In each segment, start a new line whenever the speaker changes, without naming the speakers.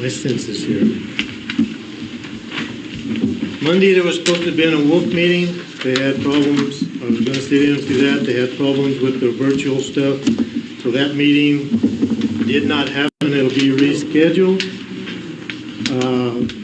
my census here. Monday there was supposed to have been a wolf meeting. They had problems. I was going to sit in and do that. They had problems with their virtual stuff. So that meeting did not happen. It'll be rescheduled.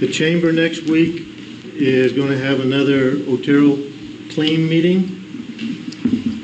The chamber next week is going to have another Otero clean meeting.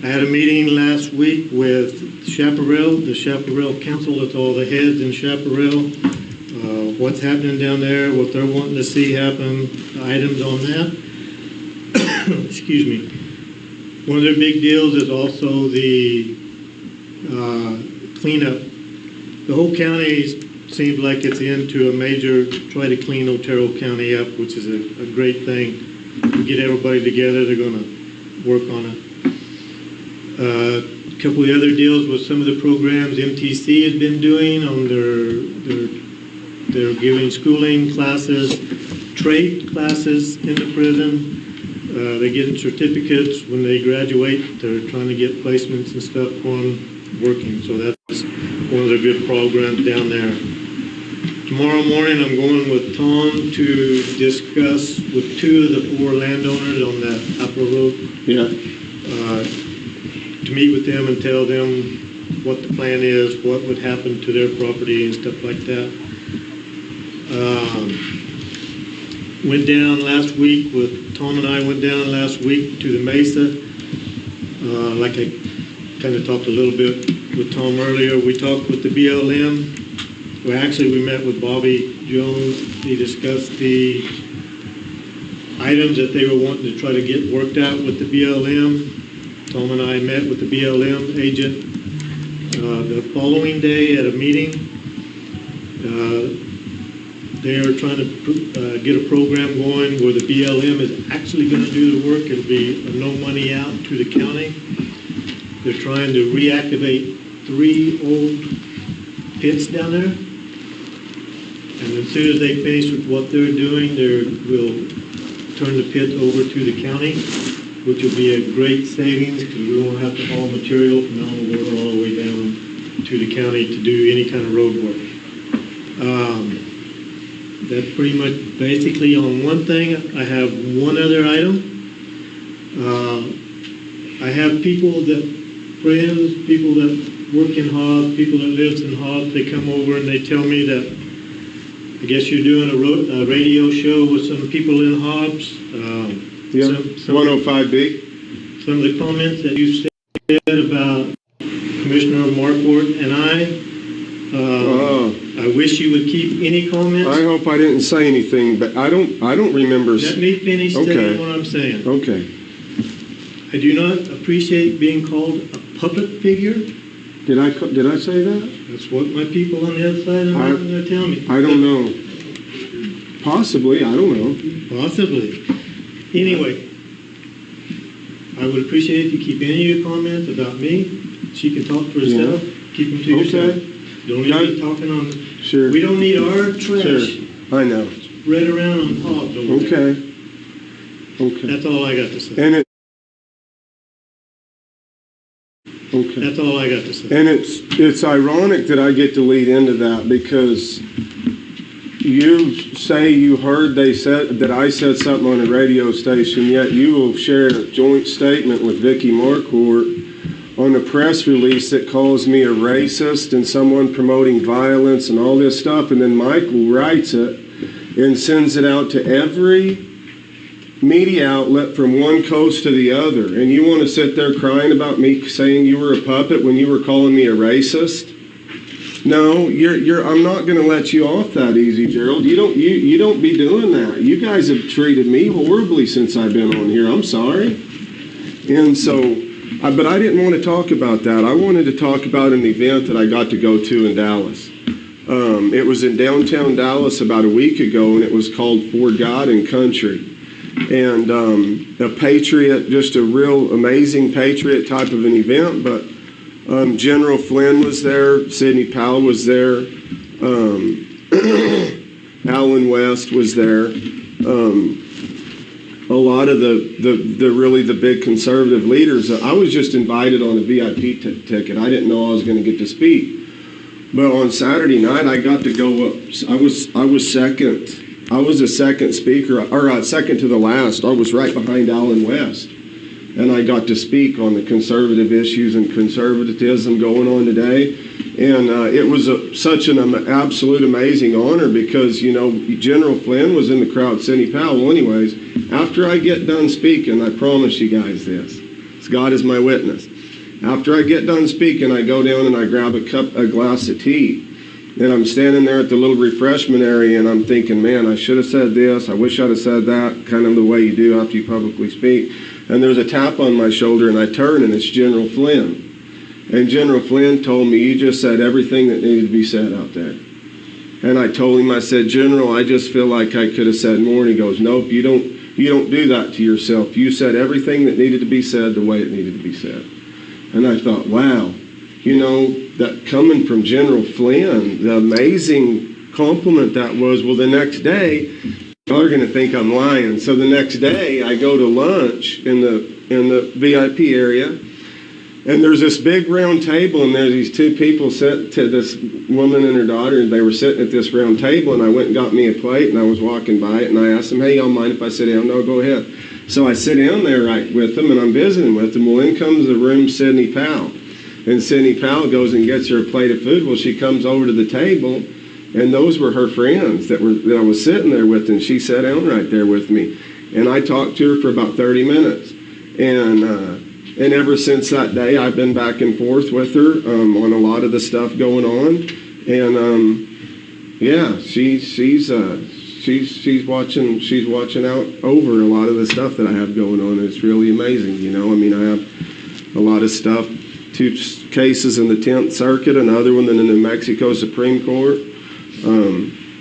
I had a meeting last week with Chaparral, the Chaparral Council, with all the heads in Chaparral. What's happening down there, what they're wanting to see happen, items on that. Excuse me. One of their big deals is also the cleanup. The whole county seems like it's into a major try to clean Otero County up, which is a great thing. We get everybody together, they're going to work on it. A couple of the other deals with some of the programs MTC has been doing on they're giving schooling classes, trade classes in the prison. They get certificates when they graduate. They're trying to get placements and stuff for them working. So that's one of the good programs down there. Tomorrow morning I'm going with Tom to discuss with 2 of the 4 landowners on that Upper Road. Yeah. To meet with them and tell them what the plan is, what would happen to their property and stuff like that. Went down last week with Tom and I went down last week to the Mesa. Like I kind of talked a little bit with Tom earlier. We talked with the BLM. Well, actually, we met with Bobby Jones. He discussed the items that they were wanting to try to get worked out with the BLM. Tom and I met with the BLM agent the following day at a meeting. They are trying to get a program going where the BLM is actually going to do the work and be no money out to the county. They're trying to reactivate 3 old pits down there. And as soon as they finish with what they're doing, they will turn the pit over to the county, which will be a great savings because we won't have to haul material from Alamogordo all the way down to the county to do any kind of road work. That's pretty much basically on one thing. I have one other item. I have friends, people that work in Hobbs, people that live in Hobbs, they come over and they tell me that I guess you're doing a radio show with some people in Hobbs.
Yeah, 105B.
Some of the comments that you said about Commissioner Marquardt and I wish you would keep any comments.
I hope I didn't say anything, but I don't remember.
Let me finish saying what I'm saying.
Okay.
I do not appreciate being called a puppet figure.
Did I say that?
That's what my people on the other side of the mountain are telling me.
I don't know. Possibly, I don't know.
Possibly. Anyway, I would appreciate if you keep any of your comments about me. She can talk for herself. Yeah. Keep them to yourself. Don't need me talking on.
Sure.
We don't need our trash.
Sure. I know.
Spread around on Hobbs over
there. Okay.
That's all I got to say.
And okay.
That's all I got to say.
And it's ironic that I get to lead into that because you say you heard that I said something on a radio station, yet you will share a joint statement with Vickie Marquardt on a press release that calls me a racist and someone promoting violence and all this stuff, and then Michael writes it and sends it out to every media outlet from one coast to the other, and you want to sit there crying about me saying you were a puppet when you were calling me a racist? No, I'm not going to let you off that easy, Gerald. You don't be doing that. You guys have treated me horribly since I've been on here. I'm sorry. And so, but I didn't want to talk about that. I wanted to talk about an event that I got to go to in Dallas. It was in downtown Dallas about a week ago, and it was called For God and Country. And a patriot, just a real amazing patriot type of an event, but General Flynn was there, Sidney Powell was there, Alan West was there, a lot of the big conservative leaders. I was just invited on a VIP ticket. I didn't know I was going to get to speak. But on Saturday night, I got to go up. I was second. I was a second speaker, or second to the last. I was right behind Alan West. And I got to speak on the conservative issues and conservatism going on today. And it was such an absolute amazing honor because, you know, General Flynn was in the crowd, Sidney Powell. Anyways, after I get done speaking, I promise you guys this. God is my witness. After I get done speaking, I go down and I grab a glass of tea. And I'm standing there at the little refreshment area and I'm thinking, man, I should have said this. I wish I'd have said that, kind of the way you do after you publicly speak. And there's a tap on my shoulder and I turn and it's General Flynn. And General Flynn told me, you just said everything that needed to be said out there. And I told him, I said, General, I just feel like I could have said more. And he goes, nope, you don't do that to yourself. You said everything that needed to be said the way it needed to be said. And I thought, wow, you know, that coming from General Flynn, the amazing compliment that was. Well, the next day, y'all are going to think I'm lying. So the next day, I go to lunch in the VIP area, and there's this big round table, and there's these two people sitting to this woman and her daughter, and they were sitting at this round table, and I went and got me a plate, and I was walking by it, and I asked them, hey, y'all mind if I sit down? No, go ahead. So I sit down there right with them, and I'm visiting with them. Well, in comes the room Sidney Powell. And Sidney Powell goes and gets her a plate of food. Well, she comes over to the table, and those were her friends that I was sitting there with, and she sat down right there with me. And I talked to her for about 30 minutes. And ever since that day, I've been back and forth with her on a lot of the stuff going on. And yeah, she's watching out over a lot of the stuff that I have going on. It's really amazing, you know. I mean, I have a lot of stuff, 2 cases in the 10th Circuit, another one in the New Mexico Supreme Court.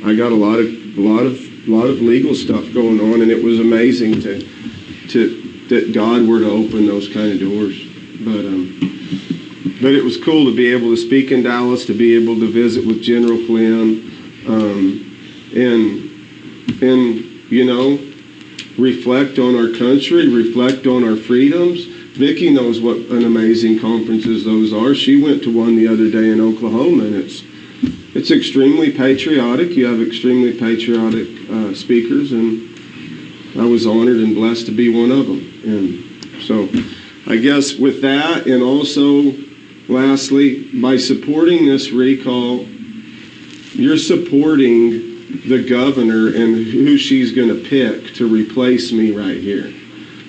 I got a lot of legal stuff going on, and it was amazing that God were to open those kind of doors. But it was cool to be able to speak in Dallas, to be able to visit with General Flynn, and you know, reflect on our country, reflect on our freedoms. Vickie knows what an amazing conferences those are. She went to one the other day in Oklahoma, and it's extremely patriotic. You have extremely patriotic speakers, and I was honored and blessed to be one of them. And so I guess with that, and also lastly, by supporting this recall, you're supporting the governor and who she's going to pick to replace me right here.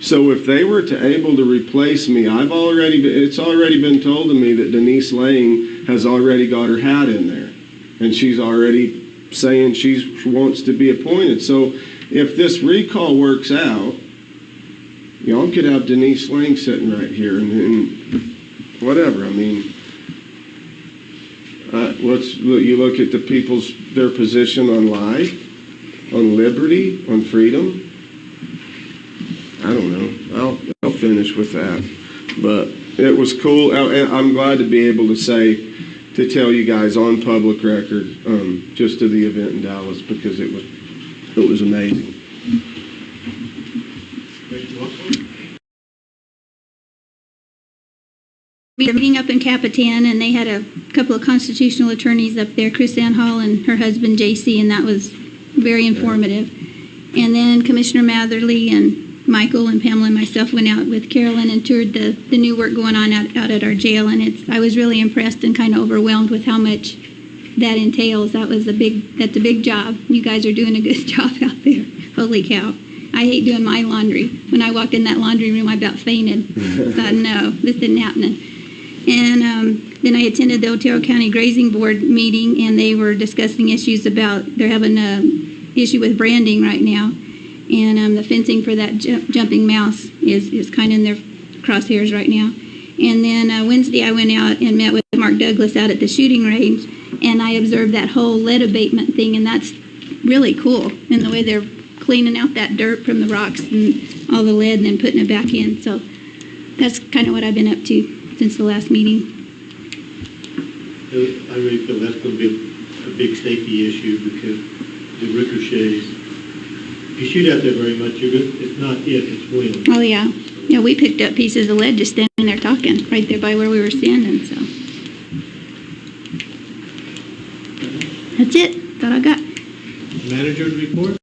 So if they were to able to replace me, it's already been told to me that Denise Lang has already got her hat in there, and she's already saying she wants to be appointed. So if this recall works out, y'all could have Denise Lang sitting right here, and whatever. I mean, you look at their position on life, on liberty, on freedom. I don't know. I'll finish with that. But it was cool. I'm glad to be able to tell you guys on public record, just to the event in Dallas, because it was amazing.
We were meeting up in Capitan, and they had a couple of constitutional attorneys up there, Chris Hall and her husband, JC, and that was very informative. And then Commissioner Matherly and Michael and Pamela and myself went out with Carolyn and toured the new work going on out at our jail, and I was really impressed and kind of overwhelmed with how much that entails. That's a big job. You guys are doing a good job out there. Holy cow. I hate doing my laundry. When I walked in that laundry room, I about fainted. Thought, no, this isn't happening. And then I attended the Otero County Grazing Board meeting, and they were discussing issues about, they're having an issue with branding right now. And the fencing for that jumping mouse is kind of in their crosshairs right now. And then Wednesday I went out and met with Mark Douglas out at the shooting range, and I observed that whole lead abatement thing, and that's really cool in the way they're cleaning out that dirt from the rocks and all the lead and then putting it back in. So that's kind of what I've been up to since the last meeting.
I really feel that's going to be a big safety issue because the ricochets, if you shoot out there very much, it's not it's when.
Oh, yeah. Yeah, we picked up pieces of lead just standing there talking right there by where we were standing. So That's it. That I got.
Manager's report?